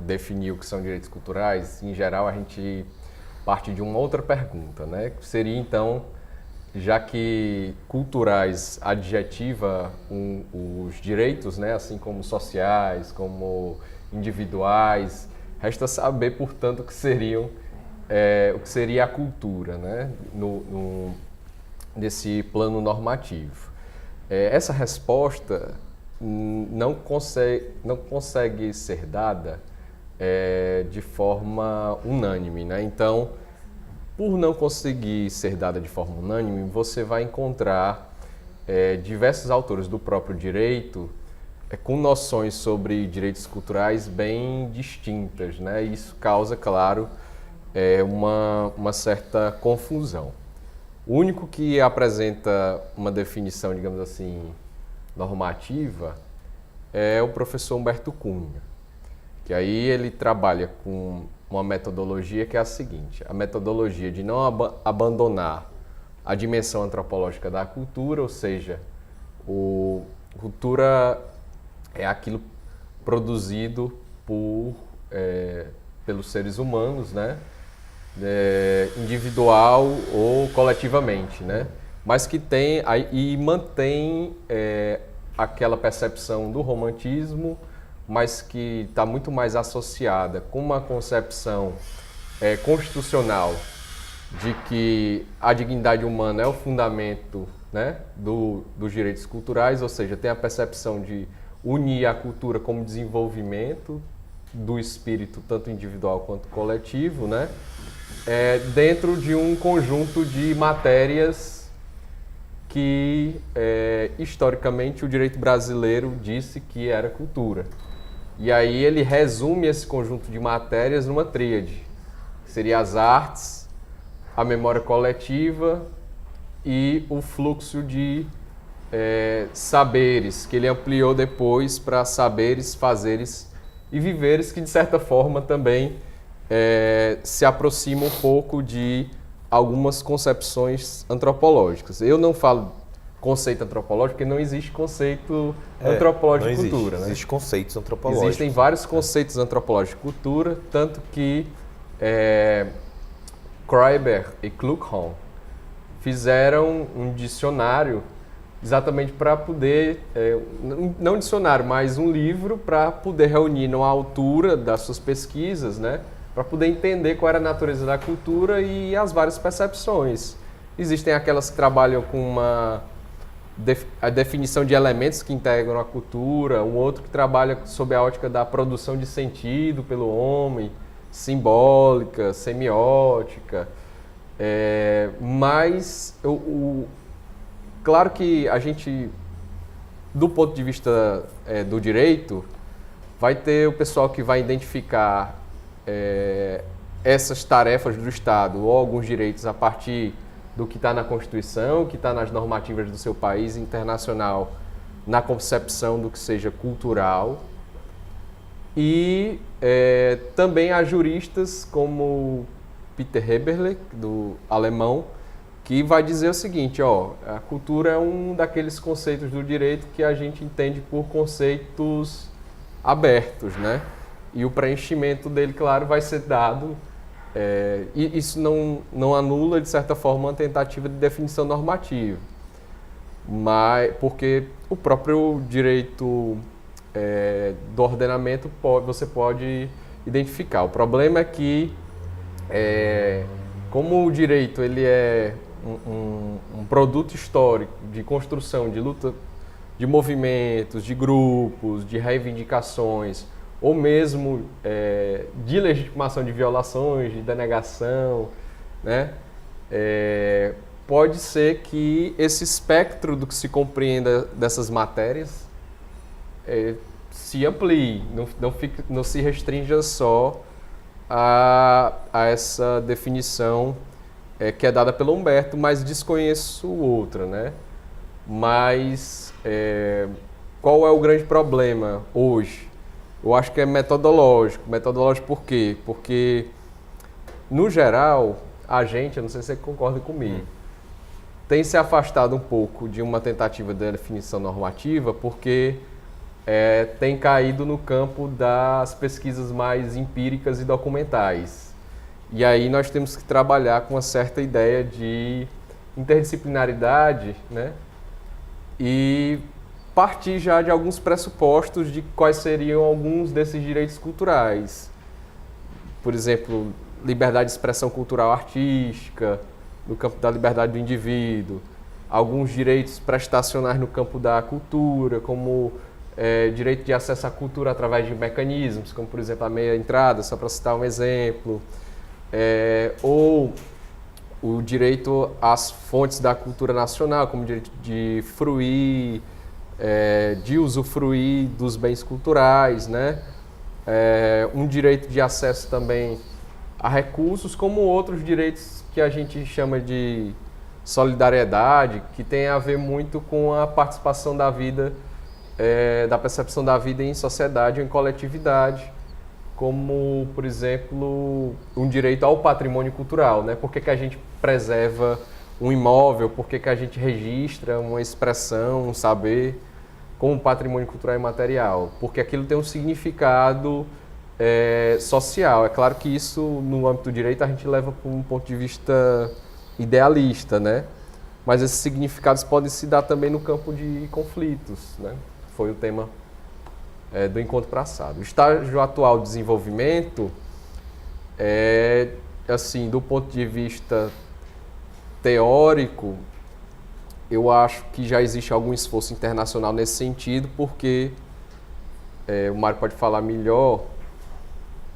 Definir o que são direitos culturais, em geral a gente parte de uma outra pergunta, né? Seria então, já que culturais adjetiva os direitos, né? Assim como sociais, como individuais, resta saber, portanto, o que seriam, o que seria a cultura, né? Nesse plano normativo. Essa resposta não consegue ser dada de forma unânime, né? Então, por não conseguir ser dada de forma unânime, você vai encontrar diversos autores do próprio direito com noções sobre direitos culturais bem distintas, né? Isso causa, claro, uma certa confusão. O único que apresenta uma definição, digamos assim, normativa é o professor Humberto Cunha, que aí ele trabalha com uma metodologia que é a seguinte: a metodologia de não abandonar a dimensão antropológica da cultura, ou seja, cultura é aquilo produzido pelos seres humanos, né? Individual ou coletivamente, né? Mas que tem e mantém aquela percepção do romantismo, mas que está muito mais associada com uma concepção constitucional de que a dignidade humana é o fundamento, né, dos direitos culturais, ou seja, tem a percepção de unir a cultura como desenvolvimento do espírito, tanto individual quanto coletivo, né, dentro de um conjunto de matérias que, historicamente, o direito brasileiro disse que era cultura. E aí ele resume esse conjunto de matérias numa tríade, que seria as artes, a memória coletiva e o fluxo de saberes, que ele ampliou depois para saberes, fazeres e viveres, que de certa forma também se aproxima um pouco de algumas concepções antropológicas. Eu não falo conceito antropológico, porque não existe conceito antropológico de cultura. Né? Existem conceitos antropológicos. Existem vários conceitos antropológicos de cultura, tanto que Kreiber e Kluckhohn fizeram um dicionário exatamente para poder, não dicionário, mas um livro para poder reunir numa altura das suas pesquisas, né? Para poder entender qual era a natureza da cultura e as várias percepções. Existem aquelas que trabalham com a definição de elementos que integram a cultura, um outro que trabalha sob a ótica da produção de sentido pelo homem, simbólica, semiótica, mas claro que a gente, do ponto de vista do direito, vai ter o pessoal que vai identificar essas tarefas do Estado ou alguns direitos a partir do que está na Constituição, que está nas normativas do seu país internacional, na concepção do que seja cultural. E também há juristas como Peter Heberle, do alemão, que vai dizer o seguinte: a cultura é um daqueles conceitos do direito que a gente entende por conceitos abertos, né? E o preenchimento dele, claro, vai ser dado. E isso não anula, de certa forma, uma tentativa de definição normativa, porque o próprio direito do ordenamento você pode identificar. O problema é que, como o direito ele é um produto histórico de construção, de luta de movimentos, de grupos, de reivindicações, ou mesmo de legitimação de violações, de denegação, né? Pode ser que esse espectro do que se compreenda dessas matérias se amplie, não se restrinja só a essa definição que é dada pelo Humberto, mas desconheço outra, né? Mas qual é o grande problema hoje? Eu acho que é metodológico. Metodológico por quê? Porque, no geral, a gente, eu não sei se você concorda comigo, tem se afastado um pouco de uma tentativa de definição normativa porque tem caído no campo das pesquisas mais empíricas e documentais. E aí nós temos que trabalhar com uma certa ideia de interdisciplinaridade, né? E partir já de alguns pressupostos de quais seriam alguns desses direitos culturais. Por exemplo, liberdade de expressão cultural artística, no campo da liberdade do indivíduo, alguns direitos prestacionais no campo da cultura, como direito de acesso à cultura através de mecanismos, como por exemplo a meia entrada, só para citar um exemplo, ou o direito às fontes da cultura nacional, como o direito de fruir, de usufruir dos bens culturais, né? Um direito de acesso também a recursos, como outros direitos que a gente chama de solidariedade, que tem a ver muito com a participação da vida, da percepção da vida em sociedade ou em coletividade, como, por exemplo, um direito ao patrimônio cultural, né? Por que a gente preserva um imóvel, por que a gente registra uma expressão, um saber como patrimônio cultural e material? Porque aquilo tem um significado social. É claro que isso, no âmbito do direito, a gente leva para um ponto de vista idealista, né? Mas esses significados podem se dar também no campo de conflitos, né? Foi o tema do encontro passado. O estágio atual de desenvolvimento assim, do ponto de vista teórico, eu acho que já existe algum esforço internacional nesse sentido, porque o Mário pode falar melhor,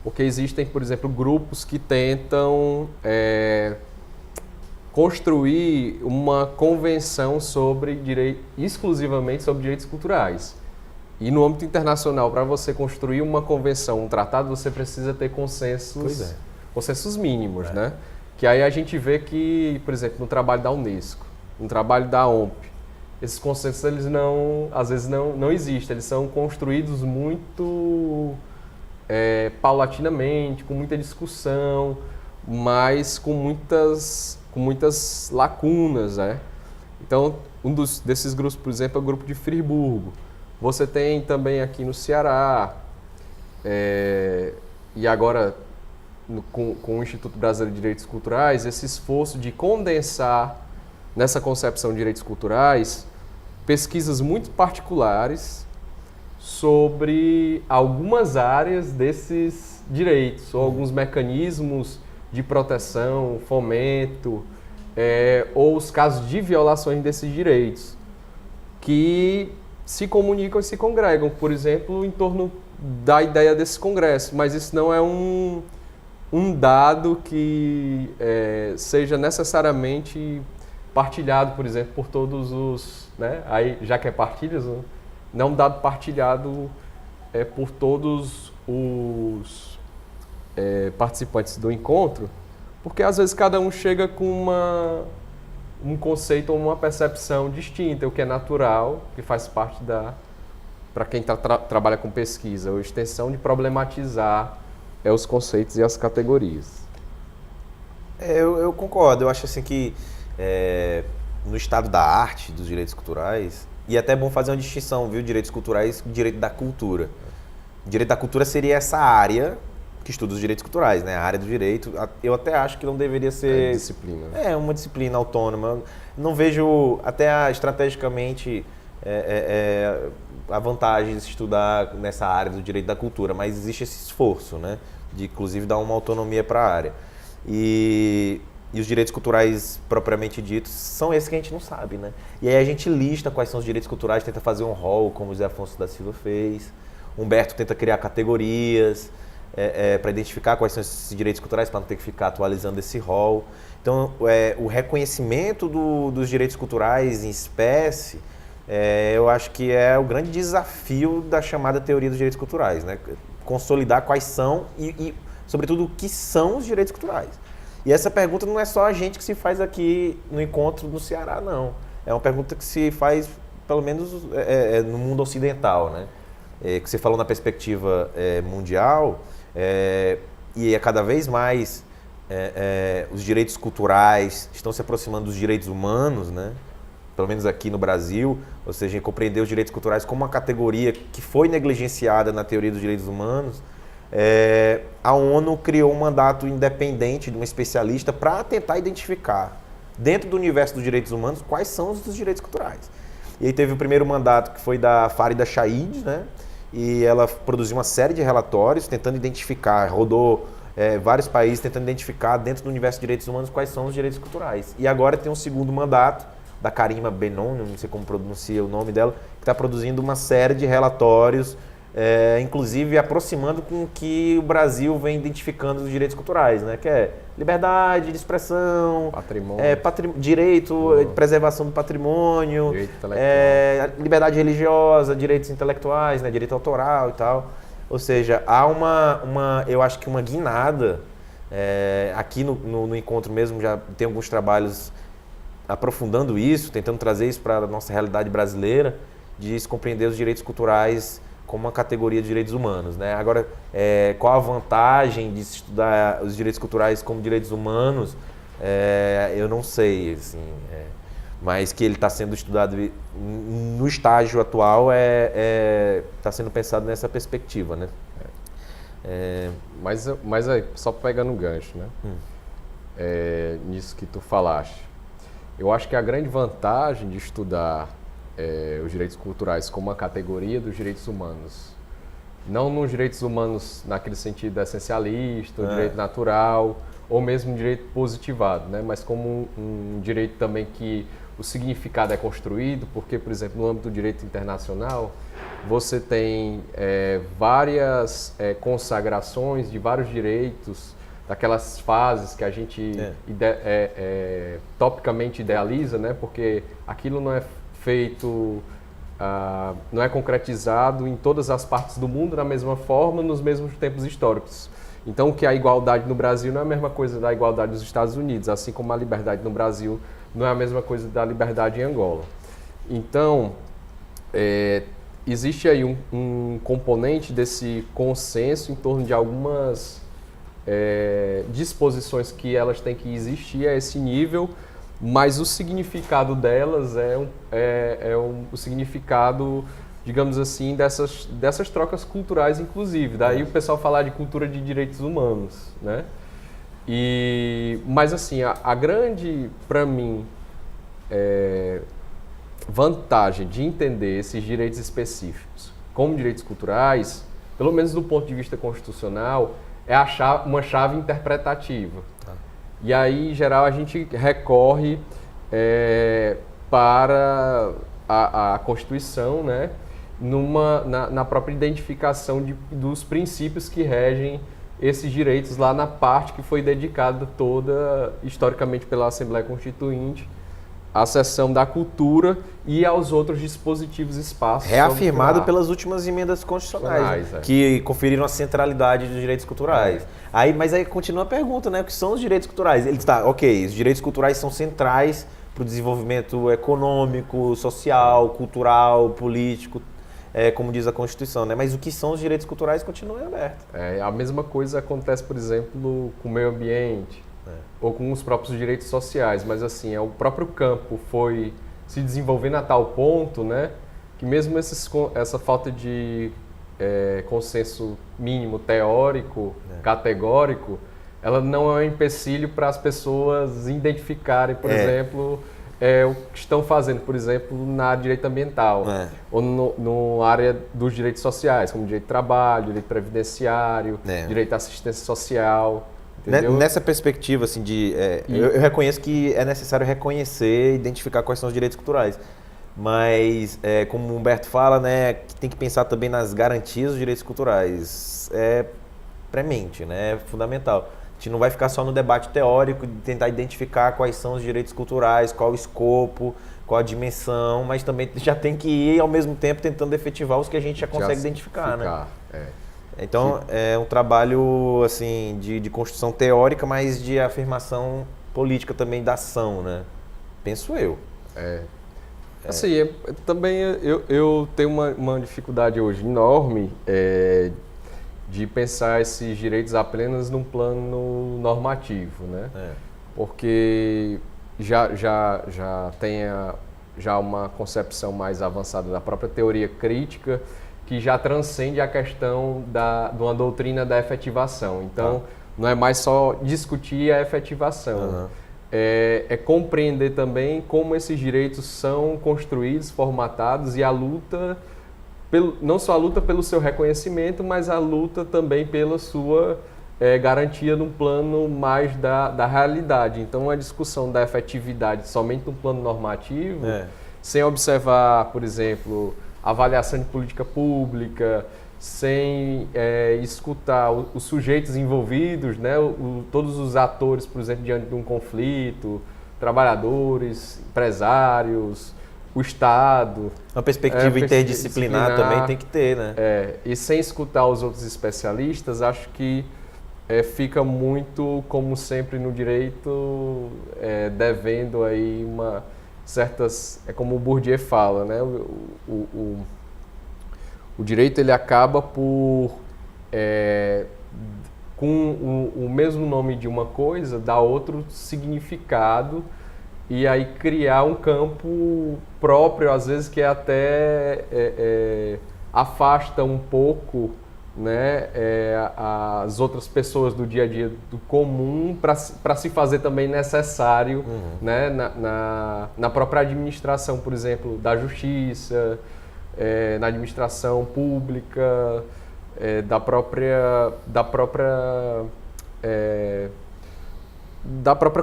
porque existem, por exemplo, grupos que tentam construir uma convenção exclusivamente sobre direitos culturais. E no âmbito internacional, para você construir uma convenção, um tratado, você precisa ter consensos mínimos, né? Que aí a gente vê que, por exemplo, no trabalho da Unesco, no trabalho da OMP, esses consensos, eles às vezes não existem, eles são construídos muito paulatinamente, com muita discussão, mas com muitas lacunas, né? Então, desses grupos, por exemplo, é o grupo de Friburgo. Você tem também aqui no Ceará, e agora com o Instituto Brasileiro de Direitos Culturais, esse esforço de condensar nessa concepção de direitos culturais pesquisas muito particulares sobre algumas áreas desses direitos, ou alguns mecanismos de proteção, fomento, ou os casos de violações desses direitos, que se comunicam e se congregam, por exemplo, em torno da ideia desse congresso, mas isso não é um dado que seja necessariamente partilhado, por exemplo, por todos os, né? Aí, já que é partilhas, não é um dado partilhado por todos os participantes do encontro, porque às vezes cada um chega com um conceito ou uma percepção distinta, o que é natural, que faz parte para quem trabalha com pesquisa, ou extensão de problematizar os conceitos e as categorias. Eu concordo, eu acho assim que no estado da arte, dos direitos culturais, e é até bom fazer uma distinção, viu, direitos culturais e direito da cultura. O direito da cultura seria essa área que estuda os direitos culturais, né? A área do direito, eu até acho que não deveria ser... disciplina. Uma disciplina autônoma. Não vejo, até estrategicamente, a vantagem de se estudar nessa área do direito da cultura, mas existe esse esforço, né? De, inclusive, dar uma autonomia para a área. E os direitos culturais propriamente ditos são esses que a gente não sabe, né? E aí a gente lista quais são os direitos culturais, tenta fazer um rol, como o José Afonso da Silva fez. Humberto tenta criar categorias para identificar quais são esses direitos culturais, para não ter que ficar atualizando esse rol. Então, o reconhecimento dos direitos culturais em espécie, eu acho que é o grande desafio da chamada teoria dos direitos culturais, né? Consolidar quais são e sobretudo o que são os direitos culturais. E essa pergunta não é só a gente que se faz aqui no encontro no Ceará, não. É uma pergunta que se faz, pelo menos, no mundo ocidental, né? Que você falou na perspectiva mundial, e cada vez mais os direitos culturais estão se aproximando dos direitos humanos, né? Pelo menos aqui no Brasil, ou seja, compreender os direitos culturais como uma categoria que foi negligenciada na teoria dos direitos humanos. A ONU criou um mandato independente de um especialista para tentar identificar, dentro do universo dos direitos humanos, quais são os dos direitos culturais. E aí teve o primeiro mandato, que foi da Farida Said, né? E ela produziu uma série de relatórios tentando identificar, rodou vários países tentando identificar dentro do universo de direitos humanos quais são os direitos culturais. E agora tem um segundo mandato, da Karima Benon, não sei como pronuncia o nome dela, que está produzindo uma série de relatórios, inclusive aproximando com o que o Brasil vem identificando dos direitos culturais, né? Que é liberdade de expressão, direito, preservação do patrimônio, direito intelectual, liberdade religiosa, direitos intelectuais, né? Direito autoral e tal. Ou seja, há eu acho que uma guinada, aqui no encontro mesmo já tem alguns trabalhos aprofundando isso, tentando trazer isso para a nossa realidade brasileira, de se compreender os direitos culturais como uma categoria de direitos humanos, né? Agora, qual a vantagem de se estudar os direitos culturais como direitos humanos? Eu não sei, assim, mas que ele está sendo estudado no estágio atual, está sendo pensado nessa perspectiva, né? Mas aí, só pegando um gancho, né? Nisso que tu falaste. Eu acho que a grande vantagem de estudar os direitos culturais como uma categoria dos direitos humanos, não nos direitos humanos naquele sentido essencialista, o direito natural, ou mesmo direito positivado, né? Mas como um direito também que o significado é construído, porque, por exemplo, no âmbito do direito internacional, você tem várias consagrações de vários direitos, daquelas fases que a gente topicamente idealiza, né? Porque aquilo não é feito, não é concretizado em todas as partes do mundo da mesma forma, nos mesmos tempos históricos. Então, que a igualdade no Brasil não é a mesma coisa da igualdade dos Estados Unidos, assim como a liberdade no Brasil não é a mesma coisa da liberdade em Angola. Então, existe aí um componente desse consenso em torno de algumas disposições que elas têm que existir a esse nível, mas o significado delas o significado, digamos assim, dessas trocas culturais, inclusive. Daí o pessoal falar de cultura de direitos humanos, né? Mas assim, a grande, para mim, vantagem de entender esses direitos específicos como direitos culturais, pelo menos do ponto de vista constitucional, é uma chave interpretativa. E aí, em geral, a gente recorre para a Constituição, né, na própria identificação dos princípios que regem esses direitos lá na parte que foi dedicada toda, historicamente, pela Assembleia Constituinte, à seção da cultura e aos outros dispositivos espaços. Reafirmado pelas últimas emendas constitucionais, que conferiram a centralidade dos direitos culturais. Mas aí continua a pergunta, né? O que são os direitos culturais? Os direitos culturais são centrais para o desenvolvimento econômico, social, cultural, político, como diz a Constituição, né? Mas o que são os direitos culturais continua aberto. A mesma coisa acontece, por exemplo, com o meio ambiente, ou com os próprios direitos sociais, mas assim, o próprio campo foi se desenvolvendo a tal ponto, né, que mesmo essa falta de consenso mínimo teórico, categórico, ela não é um empecilho para as pessoas identificarem, por exemplo, o que estão fazendo, por exemplo, na área de direito ambiental, ou no área dos direitos sociais, como direito de trabalho, direito previdenciário, direito à assistência social. Entendeu? Nessa perspectiva, assim, eu reconheço que é necessário reconhecer e identificar quais são os direitos culturais. Mas, como o Humberto fala, né, que tem que pensar também nas garantias dos direitos culturais. É premente, né, é fundamental. A gente não vai ficar só no debate teórico de tentar identificar quais são os direitos culturais, qual o escopo, qual a dimensão, mas também já tem que ir, ao mesmo tempo, tentando efetivar os que a gente já consegue identificar, né? Então, é um trabalho assim de construção teórica, mas de afirmação política também da ação, né? Penso eu. Assim, também eu tenho uma dificuldade hoje enorme de pensar esses direitos apenas num plano normativo, né? Porque já tem já uma concepção mais avançada da própria teoria crítica que já transcende a questão de uma doutrina da efetivação. Então, não é mais só discutir a efetivação. É compreender também como esses direitos são construídos, formatados e a luta, não só a luta pelo seu reconhecimento, mas a luta também pela sua garantia num plano mais da realidade. Então, a discussão da efetividade somente no plano normativo, sem observar, por exemplo, avaliação de política pública, sem escutar os sujeitos envolvidos, né? Todos os atores, por exemplo, diante de um conflito, trabalhadores, empresários, o Estado. Uma perspectiva interdisciplinar também tem que ter, né? E sem escutar os outros especialistas, acho que fica muito, como sempre no direito, devendo aí certas... É como o Bourdieu fala, né? O direito ele acaba por, com o mesmo nome de uma coisa, dar outro significado e aí criar um campo próprio, às vezes que até afasta um pouco, né, as outras pessoas do dia a dia do comum para se fazer também necessário, né, na própria administração, por exemplo, da justiça, na administração pública, da própria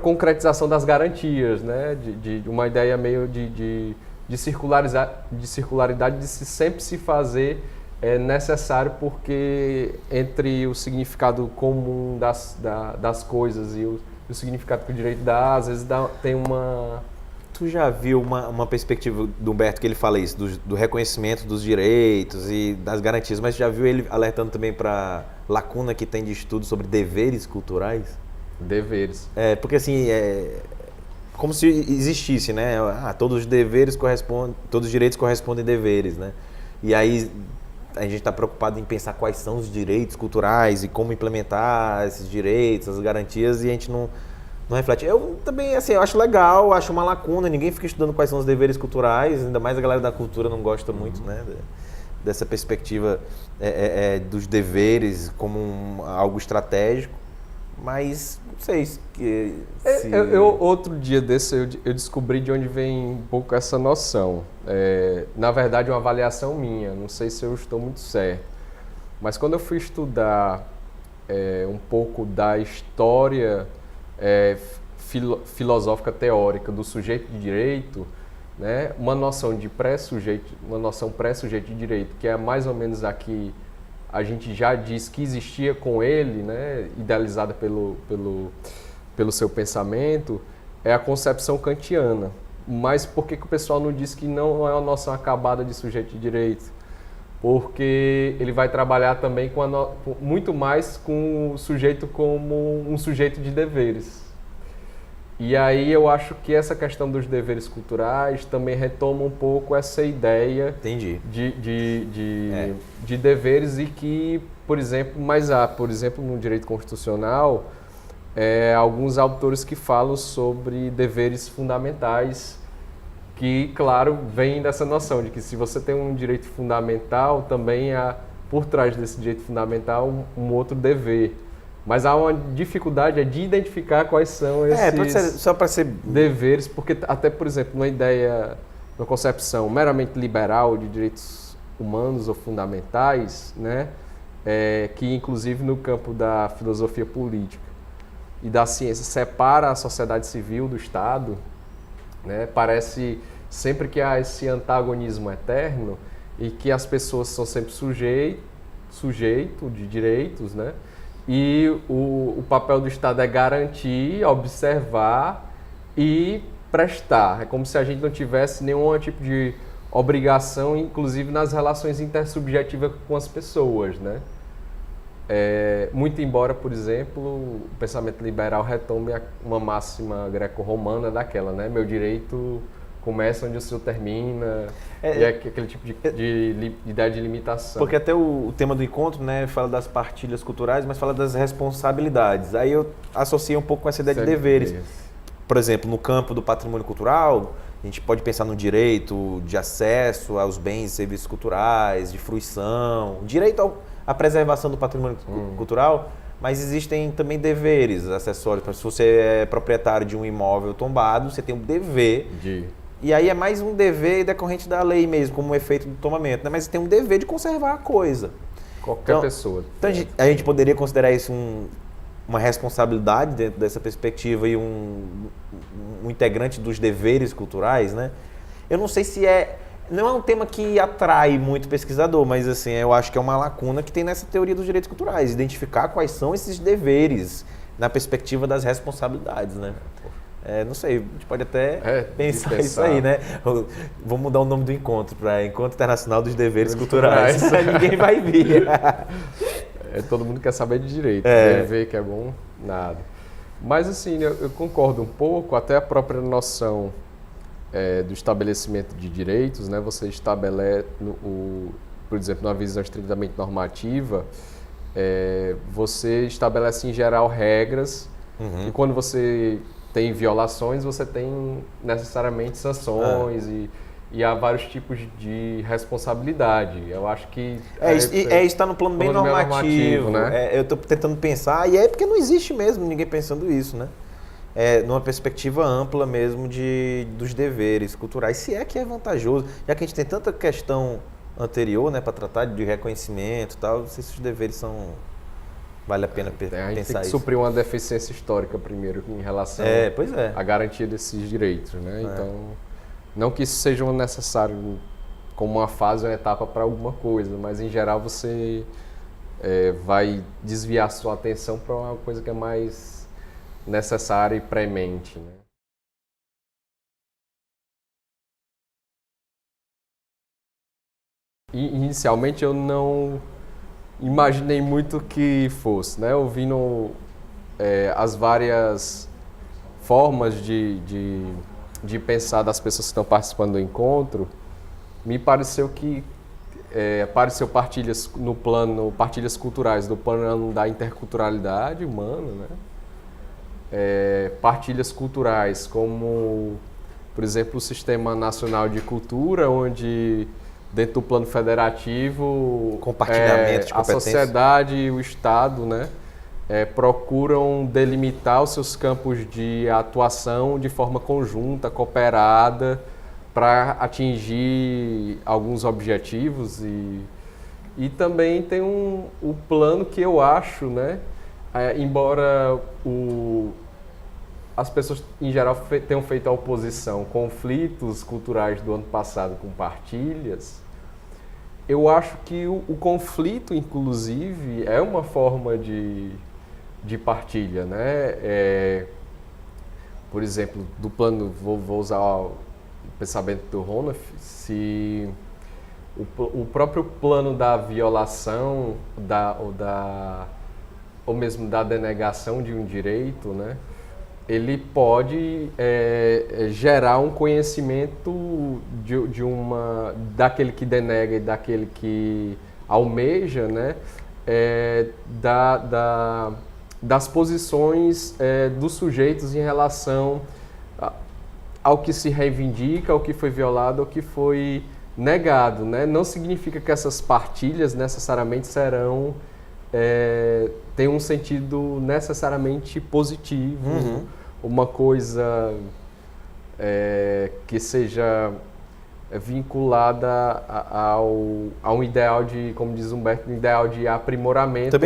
concretização das garantias, né? De uma ideia meio de circularidade, de sempre se fazer necessário, porque entre o significado comum das coisas e o significado que o direito dá, às vezes tem uma... Tu já viu uma perspectiva do Humberto que ele fala isso, do reconhecimento dos direitos e das garantias, mas já viu ele alertando também para lacuna que tem de estudo sobre deveres culturais? Deveres. Porque assim, como se existisse, né? Todos os deveres correspondem, todos os direitos correspondem a deveres, né? E aí a gente está preocupado em pensar quais são os direitos culturais e como implementar esses direitos, as garantias, e a gente não reflete. Eu também, assim, eu acho legal, acho uma lacuna, ninguém fica estudando quais são os deveres culturais, ainda mais a galera da cultura não gosta muito, né, dessa perspectiva dos deveres como algo estratégico, mas não sei se... Outro dia desse eu descobri de onde vem um pouco essa noção. Na verdade, uma avaliação minha, não sei se eu estou muito certo, mas quando eu fui estudar um pouco da história filosófica teórica do sujeito de direito, né, uma noção pré-sujeito de direito, que é mais ou menos a que a gente já diz que existia com ele, né, idealizada pelo seu pensamento, é a concepção kantiana. Mas por que o pessoal não diz que não é uma noção acabada de sujeito de direito? Porque ele vai trabalhar também muito mais com o sujeito como um sujeito de deveres. E aí eu acho que essa questão dos deveres culturais também retoma um pouco essa ideia de deveres, e que, por exemplo, no direito constitucional, alguns autores que falam sobre deveres fundamentais, que, claro, vem dessa noção de que se você tem um direito fundamental, também há, por trás desse direito fundamental, um outro dever. Mas há uma dificuldade de identificar quais são esses deveres, porque até, por exemplo, uma concepção meramente liberal de direitos humanos ou fundamentais, né, que inclusive no campo da filosofia política e da ciência separa a sociedade civil do Estado, né, parece sempre que há esse antagonismo eterno e que as pessoas são sempre sujeito de direitos, né? E o papel do Estado é garantir, observar e prestar. É como se a gente não tivesse nenhum tipo de obrigação, inclusive nas relações intersubjetivas com as pessoas, né? Muito embora, por exemplo, o pensamento liberal retome uma máxima greco-romana daquela, né? Meu direito começa onde o seu termina, e é aquele tipo de ideia de limitação. Porque até o tema do encontro, né, fala das partilhas culturais, mas fala das responsabilidades. Aí eu associei um pouco com essa ideia de deveres. Por exemplo, no campo do patrimônio cultural, a gente pode pensar no direito de acesso aos bens e serviços culturais, de fruição, direito à preservação do patrimônio cultural, mas existem também deveres acessórios. Se você é proprietário de um imóvel tombado, você tem um dever. E aí é mais um dever decorrente da lei mesmo, como um efeito do tombamento, né? Mas você tem um dever de conservar a coisa. Qualquer pessoa. Então a gente poderia considerar isso uma responsabilidade dentro dessa perspectiva e um integrante dos deveres culturais, né? Eu não sei se não é um tema que atrai muito pesquisador, mas assim, eu acho que é uma lacuna que tem nessa teoria dos direitos culturais, identificar quais são esses deveres na perspectiva das responsabilidades, né? Não sei, a gente pode até pensar isso aí, né? Vamos mudar o nome do encontro para Encontro Internacional dos Deveres Culturais. Ninguém vai vir. Todo mundo quer saber de direito, dever que é bom, nada. Mas assim, eu concordo um pouco, até a própria noção do estabelecimento de direitos, né? Você estabelece, por exemplo, numa visão estritamente normativa, você estabelece em geral regras, e quando você tem violações, você tem necessariamente sanções e há vários tipos de responsabilidade. Eu acho que... isso está no plano bem normativo, né? Eu estou tentando pensar, e é porque não existe mesmo ninguém pensando isso, né? Numa perspectiva ampla mesmo dos deveres culturais, se é que é vantajoso, já que a gente tem tanta questão anterior, né, para tratar de reconhecimento e tal, não sei se os deveres vale a pena pensar isso. A gente tem que suprir uma deficiência histórica primeiro em relação à garantia desses direitos, né? Então, não que isso seja necessário como uma fase ou uma etapa para alguma coisa, mas em geral você vai desviar sua atenção para uma coisa que é mais necessária e premente, né? Inicialmente eu não imaginei muito que fosse, né? Ouvindo as várias formas de pensar das pessoas que estão participando do encontro, me pareceu que apareceu partilhas culturais do plano da interculturalidade humana, né? Partilhas culturais como, por exemplo, o Sistema Nacional de Cultura, onde dentro do plano federativo, compartilhamento de a sociedade e o Estado, né, procuram delimitar os seus campos de atuação de forma conjunta, cooperada, para atingir alguns objetivos. E também tem o plano que eu acho, né, embora as pessoas em geral tenham feito a oposição, conflitos culturais do ano passado com partilhas, eu acho que o conflito, inclusive, é uma forma de partilha, né? Por exemplo, do plano, vou usar o pensamento do Ronaf, se o próprio plano da violação ou mesmo da denegação de um direito, né? Ele pode gerar um conhecimento daquele que denega e daquele que almeja, né? Das posições dos sujeitos em relação ao que se reivindica, ao que foi violado, ao que foi negado, né? Não significa que essas partilhas necessariamente tem um sentido necessariamente positivo, uma coisa que seja vinculada a um ideal de, como diz Humberto, um ideal de aprimoramento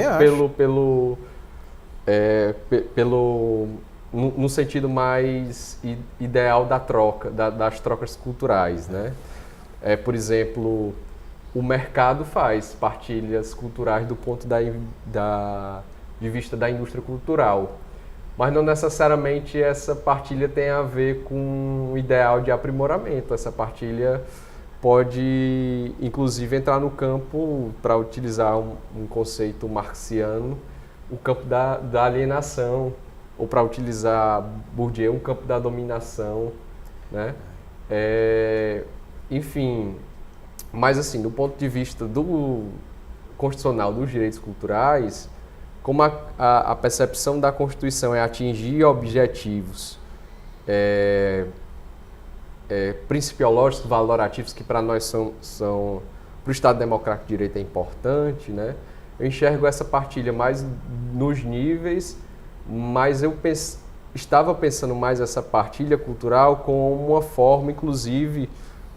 no sentido mais ideal da troca, das trocas culturais, né? Por exemplo, o mercado faz partilhas culturais do ponto de vista da indústria cultural, mas não necessariamente essa partilha tem a ver com o ideal de aprimoramento. Essa partilha pode, inclusive, entrar no campo, para utilizar um conceito marxiano, o campo da alienação, ou para utilizar Bourdieu, um campo da dominação, né? Enfim, mas assim, do ponto de vista do constitucional dos direitos culturais, como a percepção da Constituição é atingir objetivos principiológicos, valorativos, que para nós são para o Estado Democrático de Direito é importante, né? Eu enxergo essa partilha mais nos níveis, mas eu estava pensando mais essa partilha cultural como uma forma, inclusive,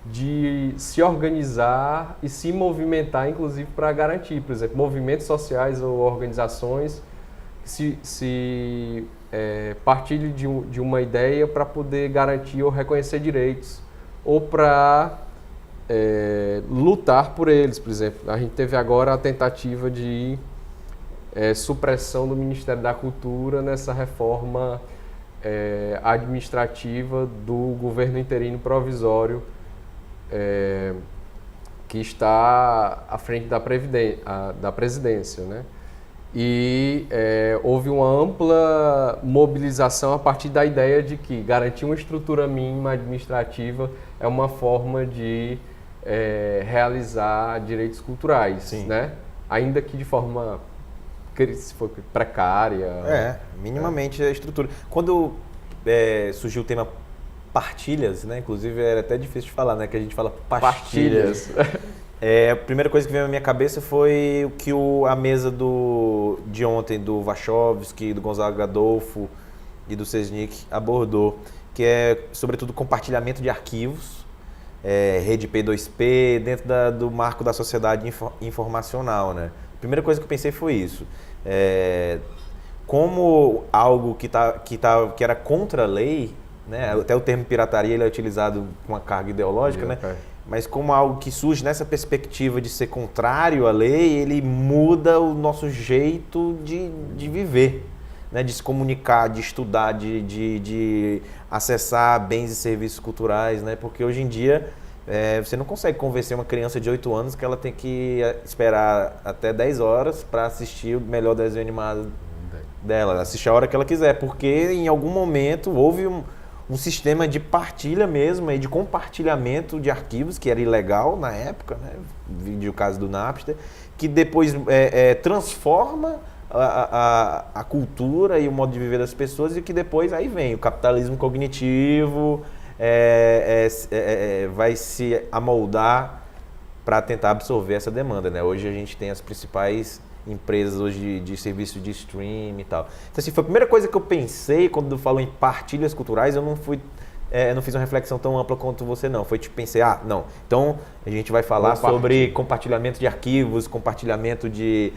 de se organizar e se movimentar, inclusive, para garantir, por exemplo, movimentos sociais ou organizações se partilhem de uma ideia para poder garantir ou reconhecer direitos, ou para lutar por eles. Por exemplo, a gente teve agora a tentativa de supressão do Ministério da Cultura nessa reforma administrativa do governo interino provisório que está à frente da presidência, né? E houve uma ampla mobilização a partir da ideia de que garantir uma estrutura mínima administrativa é uma forma de realizar direitos culturais, Sim. né? Ainda que de forma se for precária. Minimamente a estrutura. Quando surgiu o tema partilhas, né? Inclusive era até difícil de falar, né? Que a gente fala pastilhas. A primeira coisa que veio na minha cabeça foi o que a mesa de ontem do Wachowski, do Gonzaga Adolfo e do Sesnick abordou, que é sobretudo compartilhamento de arquivos, rede P2P, dentro do marco da sociedade informacional, né? A primeira coisa que eu pensei foi isso. Como algo que era contra a lei, né? Até o termo pirataria ele é utilizado com uma carga ideológica, né? Mas como algo que surge nessa perspectiva de ser contrário à lei, ele muda o nosso jeito de viver, né? De se comunicar, de estudar, de acessar bens e serviços culturais, né? Porque hoje em dia você não consegue convencer uma criança de 8 anos que ela tem que esperar até 10 horas para assistir o melhor desenho animado dela, assistir a hora que ela quiser, porque em algum momento houve um sistema de partilha mesmo, de compartilhamento de arquivos, que era ilegal na época, né? Vi o caso do Napster, que depois transforma a cultura e o modo de viver das pessoas, e que depois aí vem o capitalismo cognitivo, vai se amoldar para tentar absorver essa demanda, né? Hoje a gente tem as principais empresas hoje de serviço de stream e tal. Então, assim, foi a primeira coisa que eu pensei quando eu falo em partilhas culturais. Eu não fiz uma reflexão tão ampla quanto você, não. Foi tipo, pensei, não, então a gente vai falar sobre compartilhamento de arquivos, compartilhamento de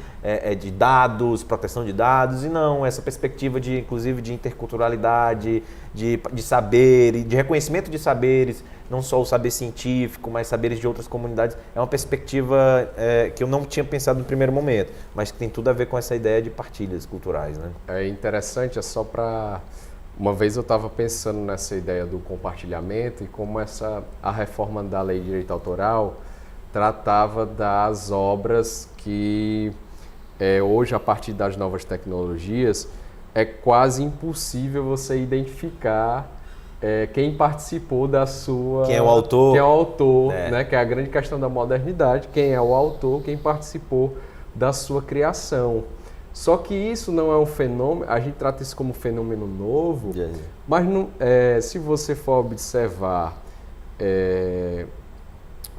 dados, proteção de dados, e não, essa perspectiva inclusive de interculturalidade, de saber, de reconhecimento de saberes, não só o saber científico, mas saberes de outras comunidades. É uma perspectiva que eu não tinha pensado no primeiro momento, mas que tem tudo a ver com essa ideia de partilhas culturais, né? É interessante, só para... Uma vez eu estava pensando nessa ideia do compartilhamento e como a reforma da Lei de Direito Autoral tratava das obras que hoje, a partir das novas tecnologias, é quase impossível você identificar quem participou da sua... Quem é o autor. Quem é o autor, né? Que é a grande questão da modernidade. Quem é o autor, quem participou da sua criação. Só que isso não é um fenômeno, a gente trata isso como um fenômeno novo, mas não, se você for observar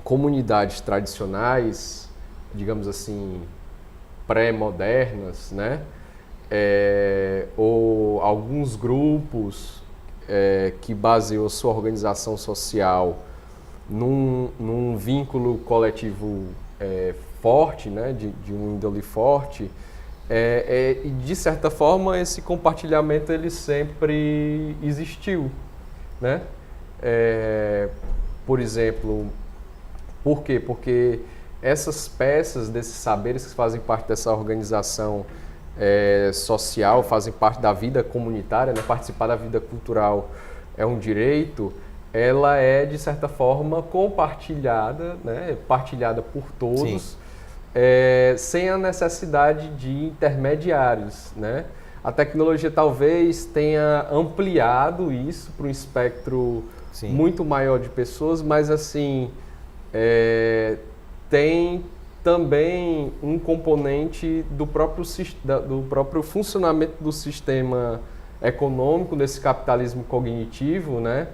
comunidades tradicionais, digamos assim, pré-modernas, né? Ou alguns grupos que baseiam sua organização social num vínculo coletivo forte, né? de um índole forte, e de certa forma esse compartilhamento ele sempre existiu, né? Por exemplo, por quê? Porque essas peças desses saberes que fazem parte dessa organização social, fazem parte da vida comunitária, né? Participar da vida cultural é um direito, ela é, de certa forma, compartilhada, né? Partilhada por todos, sem a necessidade de intermediários, né? A tecnologia talvez tenha ampliado isso para um espectro muito maior de pessoas, mas assim, tem também um componente do próprio funcionamento do sistema econômico, desse capitalismo cognitivo, né?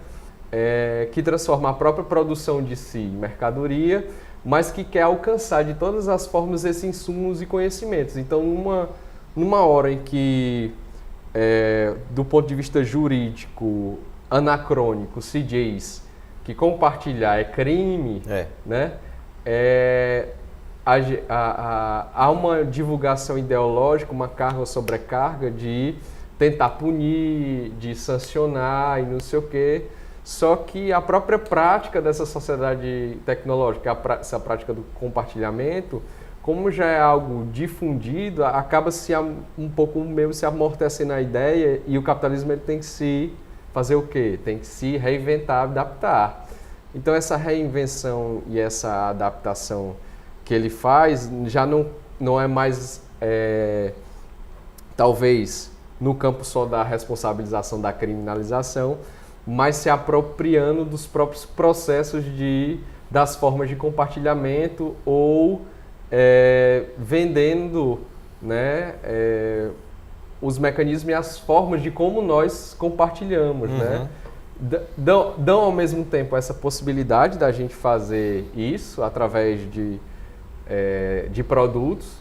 Que transforma a própria produção de si em mercadoria, mas que quer alcançar de todas as formas esses insumos e conhecimentos. Então, numa hora em que, do ponto de vista jurídico, anacrônico, se diz que compartilhar é crime, né? Há uma divulgação ideológica, uma carga ou sobrecarga de tentar punir, de sancionar e não sei o quê. Só que a própria prática dessa sociedade tecnológica, essa prática do compartilhamento, como já é algo difundido, acaba um pouco meio se amortecendo a ideia, e o capitalismo ele tem que se fazer o quê? Tem que se reinventar, adaptar. Então essa reinvenção e essa adaptação que ele faz já não é mais, talvez, no campo só da responsabilização, da criminalização, mas se apropriando dos próprios processos das formas de compartilhamento ou vendendo, né, os mecanismos e as formas de como nós compartilhamos, né? Dão ao mesmo tempo essa possibilidade da gente fazer isso através de produtos,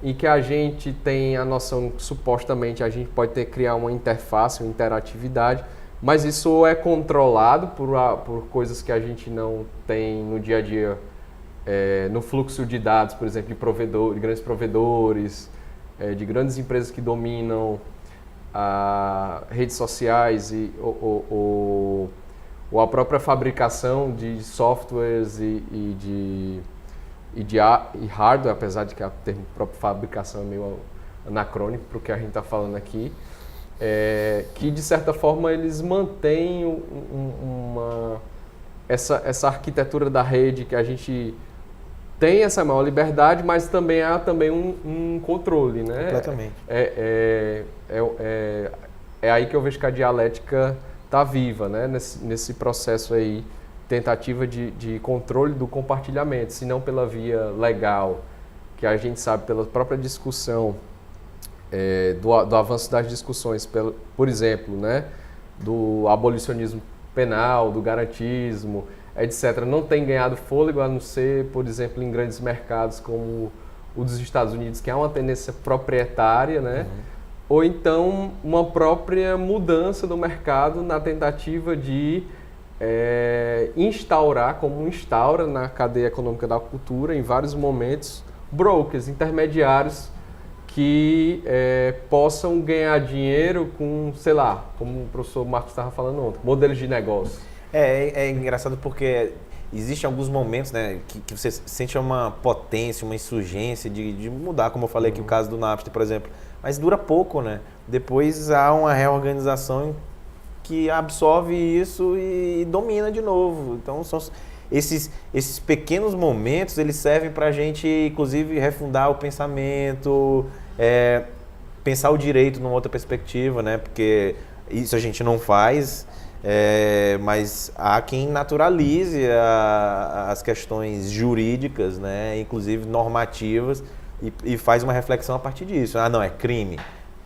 em que a gente tem a noção que supostamente a gente pode criar uma interface, uma interatividade, mas isso é controlado por coisas que a gente não tem no dia a dia, no fluxo de dados, por exemplo, de grandes provedores, de grandes empresas que dominam redes sociais ou a própria fabricação de softwares e hardware, apesar de que a termo própria fabricação é meio anacrônico para o que a gente está falando aqui, que de certa forma eles mantêm essa arquitetura da rede, que a gente tem essa maior liberdade, mas também há um controle, né? Completamente. É aí que eu vejo que a dialética está viva, né? Nesse processo aí, tentativa de controle do compartilhamento, se não pela via legal, que a gente sabe pela própria discussão, do avanço das discussões, por exemplo, né? Do abolicionismo penal, do garantismo, etc., não tem ganhado fôlego, a não ser, por exemplo, em grandes mercados como o dos Estados Unidos, que há uma tendência proprietária, né? Ou então uma própria mudança do mercado na tentativa de instaurar, como instaura na cadeia econômica da cultura, em vários momentos, brokers, intermediários que possam ganhar dinheiro com, sei lá, como o professor Marcos estava falando ontem, modelos de negócio. É engraçado porque existem alguns momentos, né, que você sente uma potência, uma insurgência de mudar, como eu falei aqui, o caso do Napster, por exemplo. Mas dura pouco, né? Depois há uma reorganização que absorve isso e domina de novo. Então, são esses pequenos momentos, eles servem para a gente, inclusive, refundar o pensamento, pensar o direito numa outra perspectiva, né? Porque isso a gente não faz, mas há quem naturalize as questões jurídicas, né? Inclusive normativas, e faz uma reflexão a partir disso. Não, é crime.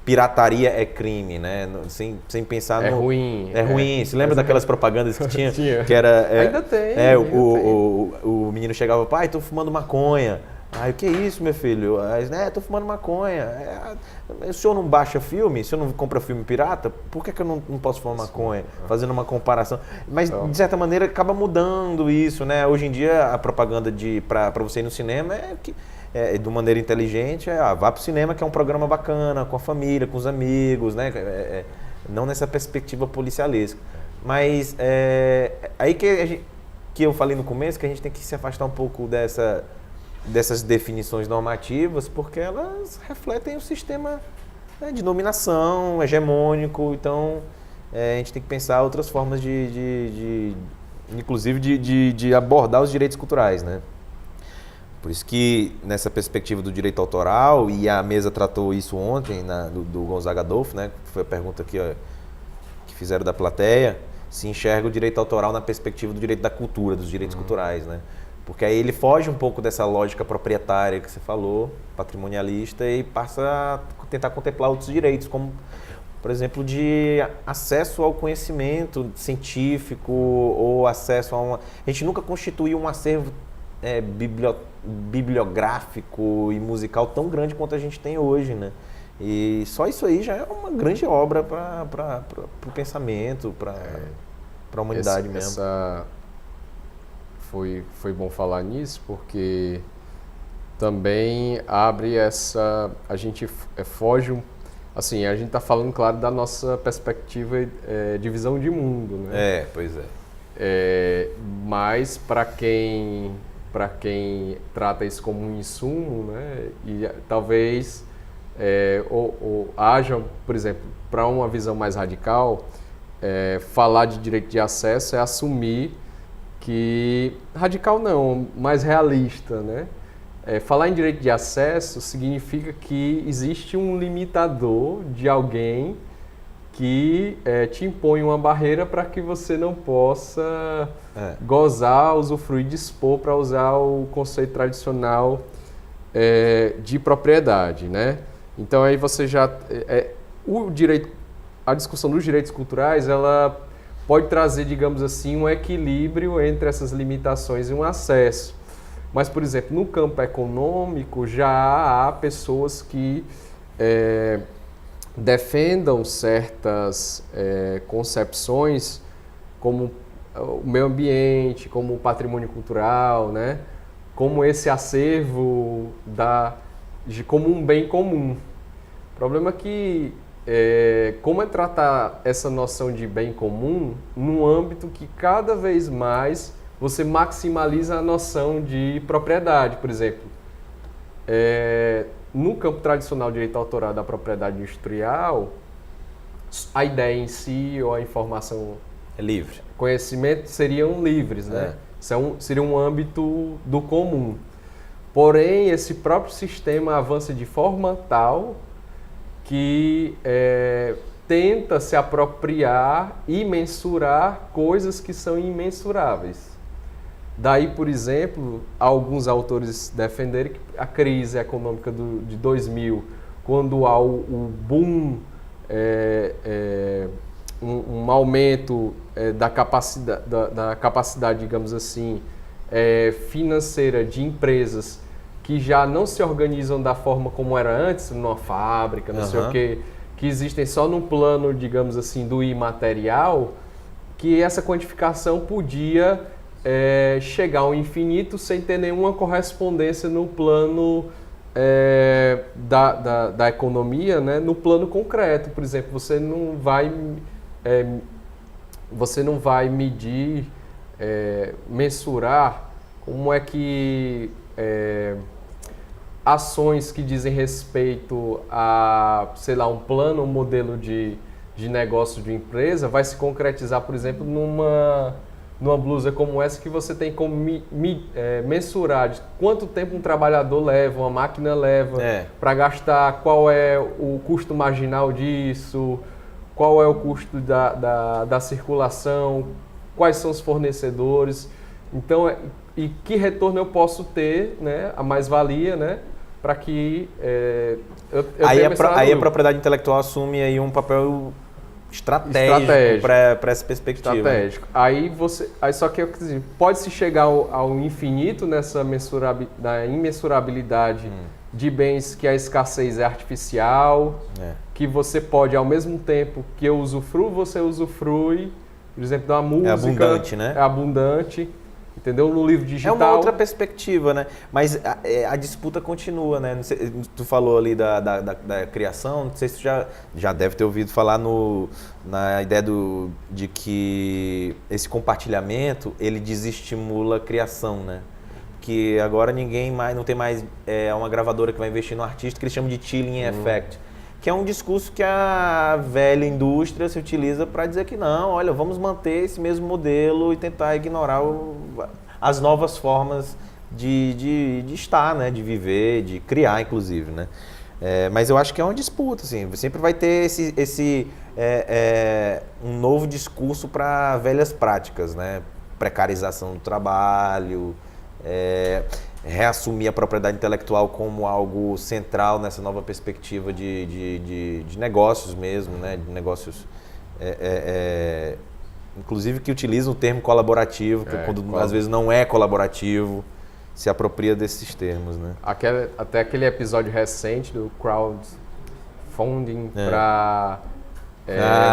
Pirataria é crime, né? Sem pensar no... ruim. É ruim. Você lembra daquelas propagandas que tinha? Tinha. Que era... Ainda tem. O menino chegava, pai, tô fumando maconha. O que é isso, meu filho? Tô fumando maconha. O senhor não baixa filme? O senhor não compra filme pirata? Por que eu não posso fumar maconha? Fazendo uma comparação. Mas, de certa maneira, acaba mudando isso, né? Hoje em dia, a propaganda para você ir no cinema de maneira inteligente, vá para o cinema, que é um programa bacana, com a família, com os amigos, né? Não nessa perspectiva policialesca. Mas aí que eu falei no começo, que a gente tem que se afastar um pouco dessas definições normativas, porque elas refletem o sistema, né, de dominação hegemônico. Então, a gente tem que pensar outras formas inclusive de abordar os direitos culturais, né? Por isso que, nessa perspectiva do direito autoral, e a mesa tratou isso ontem, do Gonzaga Adolfo, né, que foi a pergunta que fizeram da plateia, se enxerga o direito autoral na perspectiva do direito da cultura, dos direitos culturais, né? Porque aí ele foge um pouco dessa lógica proprietária que você falou, patrimonialista, e passa a tentar contemplar outros direitos, como, por exemplo, de acesso ao conhecimento científico ou acesso a A gente nunca constituiu um acervo bibliográfico e musical tão grande quanto a gente tem hoje, né? E só isso aí já é uma grande obra para o pensamento, para a humanidade mesmo. Foi bom falar nisso, porque também abre essa... A gente foge... Assim, a gente está falando, claro, da nossa perspectiva de visão de mundo, né? Pois é. Mas para quem trata isso como um insumo, né? E talvez haja, por exemplo, para uma visão mais radical, falar de direito de acesso é assumir que... Radical não, mais realista, né? Falar em direito de acesso significa que existe um limitador de alguém que te impõe uma barreira para que você não possa gozar, usufruir, dispor, para usar o conceito tradicional de propriedade, né? Então aí você já... a discussão dos direitos culturais, ela pode trazer, digamos assim, um equilíbrio entre essas limitações e um acesso. Mas, por exemplo, no campo econômico já há pessoas que defendam certas concepções como o meio ambiente, como o patrimônio cultural, né? Como esse acervo como um bem comum. O problema é que como tratar essa noção de bem comum num âmbito que cada vez mais você maximaliza a noção de propriedade, por exemplo. No campo tradicional do direito autoral da propriedade industrial, a ideia em si ou a informação... É livre. Conhecimento seriam livres, né? Seria um âmbito do comum. Porém, esse próprio sistema avança de forma tal que tenta se apropriar e mensurar coisas que são imensuráveis. Daí, por exemplo, alguns autores defenderem que a crise econômica de 2000, quando há o boom, um aumento da capacidade, digamos assim, financeira de empresas que já não se organizam da forma como era antes, numa fábrica, não sei o quê, que existem só no plano, digamos assim, do imaterial, que essa quantificação podia chegar ao infinito sem ter nenhuma correspondência no plano da economia, né? No plano concreto. Por exemplo, você não vai medir, mensurar como é que ações que dizem respeito a, sei lá, um plano, um modelo de negócio de empresa vai se concretizar, por exemplo, numa blusa como essa, que você tem como mensurar de quanto tempo um trabalhador leva, uma máquina leva para gastar, qual é o custo marginal disso, qual é o custo da circulação, quais são os fornecedores. Então, e que retorno eu posso ter, né, a mais-valia, né, para que aí a propriedade intelectual assume aí um papel estratégico para essa perspectiva. Estratégico. Aí só que pode-se chegar ao infinito nessa imensurabilidade de bens que a escassez é artificial, que você pode, ao mesmo tempo que eu usufruo, você usufrui, por exemplo, da música. É abundante, né? É abundante. Entendeu? No livro digital... É uma outra perspectiva, né? Mas a disputa continua, né? Não sei, tu falou ali da criação, não sei se tu já deve ter ouvido falar na ideia de que esse compartilhamento, ele desestimula a criação, né? Que agora não tem mais uma gravadora que vai investir no artista, que eles chamam de chilling effect, que é um discurso que a velha indústria se utiliza para dizer que não, olha, vamos manter esse mesmo modelo e tentar ignorar as novas formas de estar, né? De viver, de criar, inclusive, né? Mas eu acho que é uma disputa, assim, sempre vai ter um novo discurso para velhas práticas, né? Precarização do trabalho, reassumir a propriedade intelectual como algo central nessa nova perspectiva de negócios mesmo, né? De negócios, inclusive que utilizam o termo colaborativo, quando às vezes não é colaborativo, se apropria desses termos, né? Até aquele episódio recente do crowdfunding para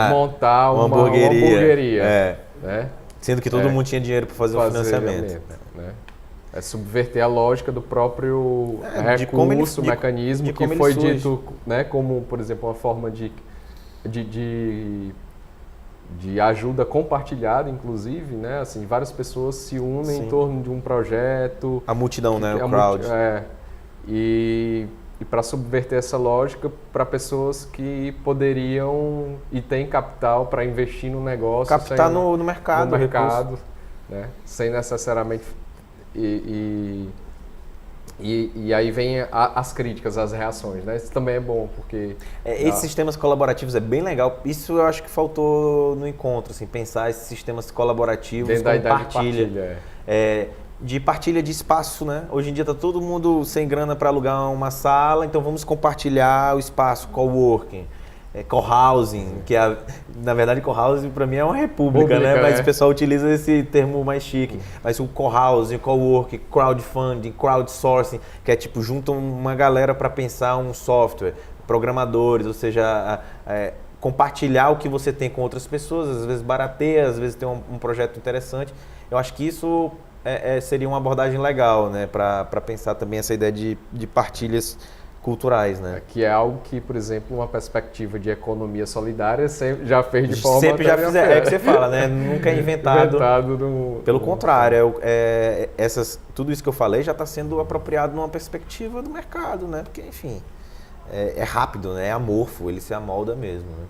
montar uma hamburgueria. Né? Sendo que todo mundo tinha dinheiro para fazer o financiamento. Né? É subverter a lógica do próprio recurso, mecanismo que foi dito, né, como, por exemplo, uma forma de ajuda compartilhada, inclusive, né? Assim, várias pessoas se unem em torno de um projeto. A multidão, né? O crowd. E para subverter essa lógica para pessoas que poderiam e têm capital para investir no negócio. Captar no mercado. No mercado, né? Sem necessariamente... E aí vem as críticas, as reações, né? Isso também é bom, porque... Esses sistemas colaborativos é bem legal. Isso eu acho que faltou no encontro, assim, pensar esses sistemas colaborativos como partilha. De partilha de espaço, né? Hoje em dia está todo mundo sem grana para alugar uma sala, então vamos compartilhar o espaço, coworking. Co-housing, que na verdade co-housing para mim é uma república, né? Mas o pessoal utiliza esse termo mais chique. Mas o co-housing, co-work, crowdfunding, crowdsourcing, que é tipo, juntam uma galera para pensar um software, programadores, ou seja, compartilhar o que você tem com outras pessoas, às vezes barateia, às vezes tem um projeto interessante. Eu acho que isso seria uma abordagem legal, né? Para pensar também essa ideia de partilhas culturais, né? Que é algo que, por exemplo, uma perspectiva de economia solidária sempre já fez de forma... Sempre já fizeram, é o que você fala, né? Nunca é inventado. Pelo contrário, tudo isso que eu falei já está sendo apropriado numa perspectiva do mercado, né? Porque, enfim, é rápido, né? É amorfo, ele se amolda mesmo, né?